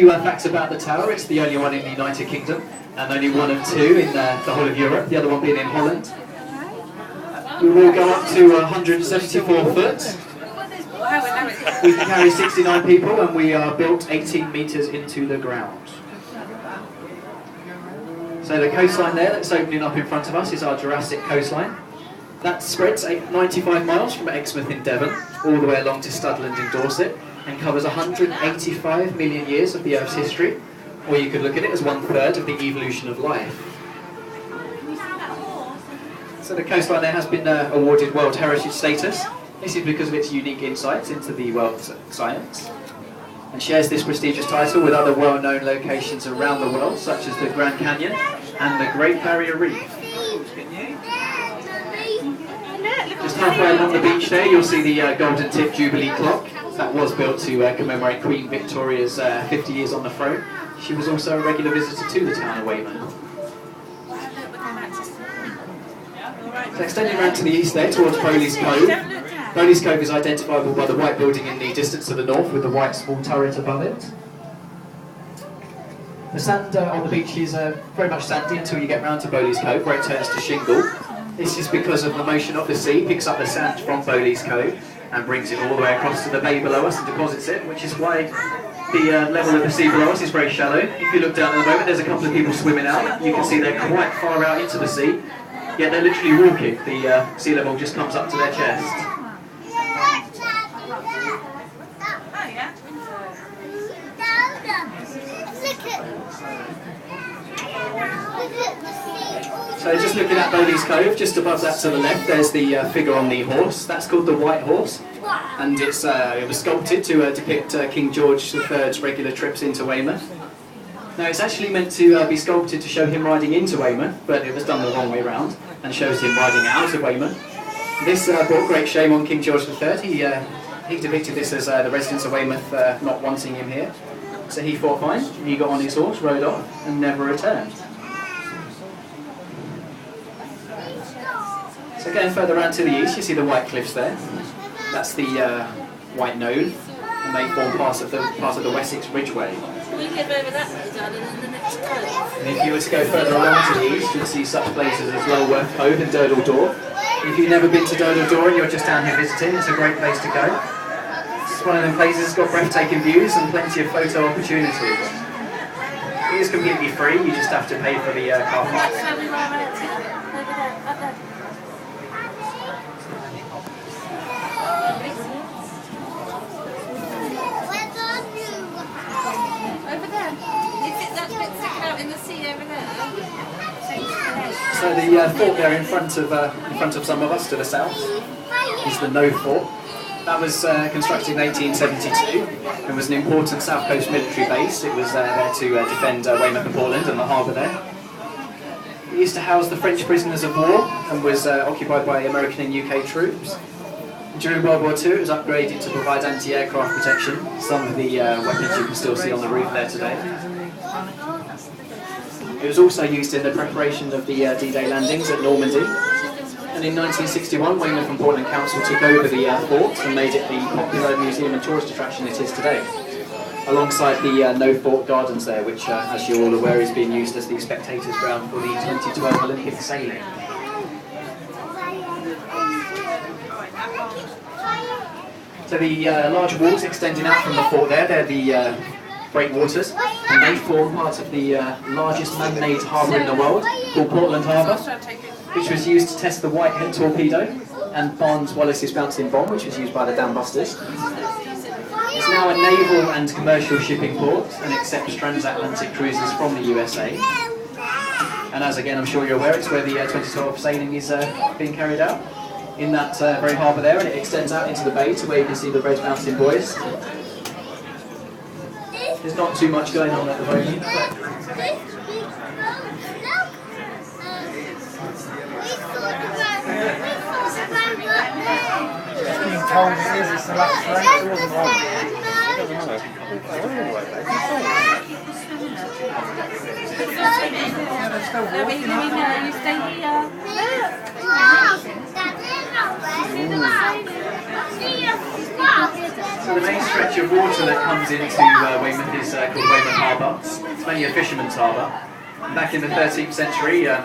Few facts about the tower. It's the only one in the United Kingdom and only one of two in the whole of Europe, the other one being in Holland. We will go up to 174 foot. We can carry 69 people and we are built 18 metres into the ground. So the coastline there that's opening up in front of us is our Jurassic coastline. That spreads 95 miles from Exmouth in Devon all the way along to Studland in Dorset and covers 185 million years of the Earth's history, or you could look at it as 1/3 of the evolution of life. So the coastline there has been awarded World Heritage status. This is because of its unique insights into the world's science, and shares this prestigious title with other well-known locations around the world, such as the Grand Canyon and the Great Barrier Reef. Just halfway along the beach there, you'll see the Golden Tip Jubilee clock. That was built to commemorate Queen Victoria's 50 years on the throne. She was also a regular visitor to the town of Weymouth. So extending around to the east there, towards Bowley's Cove. Bowley's Cove is identifiable by the white building in the distance to the north with the white small turret above it. The sand on the beach is very much sandy until you get round to Bowley's Cove, where it turns to shingle. This is because of the motion of the sea, picks up the sand from Bowley's Cove and brings it all the way across to the bay below us and deposits it, which is why the level of the sea below us is very shallow. If you look down at the moment, there's a couple of people swimming out. You can see they're quite far out into the sea, yet they're literally walking. The sea level just comes up to their chest. So just looking at Bowley's Cove, just above that to the left, there's the figure on the horse. That's called the White Horse, and it was sculpted to depict King George III's regular trips into Weymouth. Now it's actually meant to be sculpted to show him riding into Weymouth, but it was done the wrong way round and shows him riding out of Weymouth. This brought great shame on King George III. He depicted this as the residents of Weymouth not wanting him here. So he thought fine, he got on his horse, rode off, and never returned. So going further around to the east, you see the White Cliffs there. That's the White Knowe, and they form part of the Wessex Ridgeway. We live over that way, darling, in the next cove. And if you were to go further along to the east, you'll see such places as Lulworth Cove and Durdle Door. If you've never been to Durdle Door and you're just down here visiting, it's a great place to go. It's one of them places that's got breathtaking views and plenty of photo opportunities. It is completely free, you just have to pay for the car park. That's where we were right over there, up there. Over there. Is it that bit sticking out in the sea over there? So the fort there in front of some of us to the south is the Knowe Fort. That was constructed in 1872 and was an important South Coast military base. It was there to defend Weymouth and Portland and the harbour there. It used to house the French prisoners of war and was occupied by American and UK troops. During World War II, it was upgraded to provide anti-aircraft protection. Some of the weapons you can still see on the roof there today. It was also used in the preparation of the D-Day landings at Normandy. And in 1961, Weymouth and Portland Council took over the fort and made it the popular museum and tourist attraction it is today. Alongside the Knowe Fort Gardens there, which, as you're all aware, is being used as the spectators' ground for the 2012 Olympic sailing. So the large walls extending out from the fort there, they're the breakwaters, and they form part of the largest man-made harbour in the world, called Portland Harbour, which was used to test the Whitehead torpedo and Barnes Wallis's bouncing bomb, which was used by the dam busters. It's now a naval and commercial shipping port and accepts transatlantic cruises from the USA. And as again I'm sure you're aware, it's where the 2012 sailing is being carried out, in that very harbour there, and it extends out into the bay to where you can see the red bouncing buoys. There's not too much going on at the moment. Being told it is, it's the last race, it wasn't wrong. You stay here. Look. So the main stretch of water that comes into Weymouth is called Weymouth Harbour. It's mainly a fisherman's harbour. Back in the 13th century,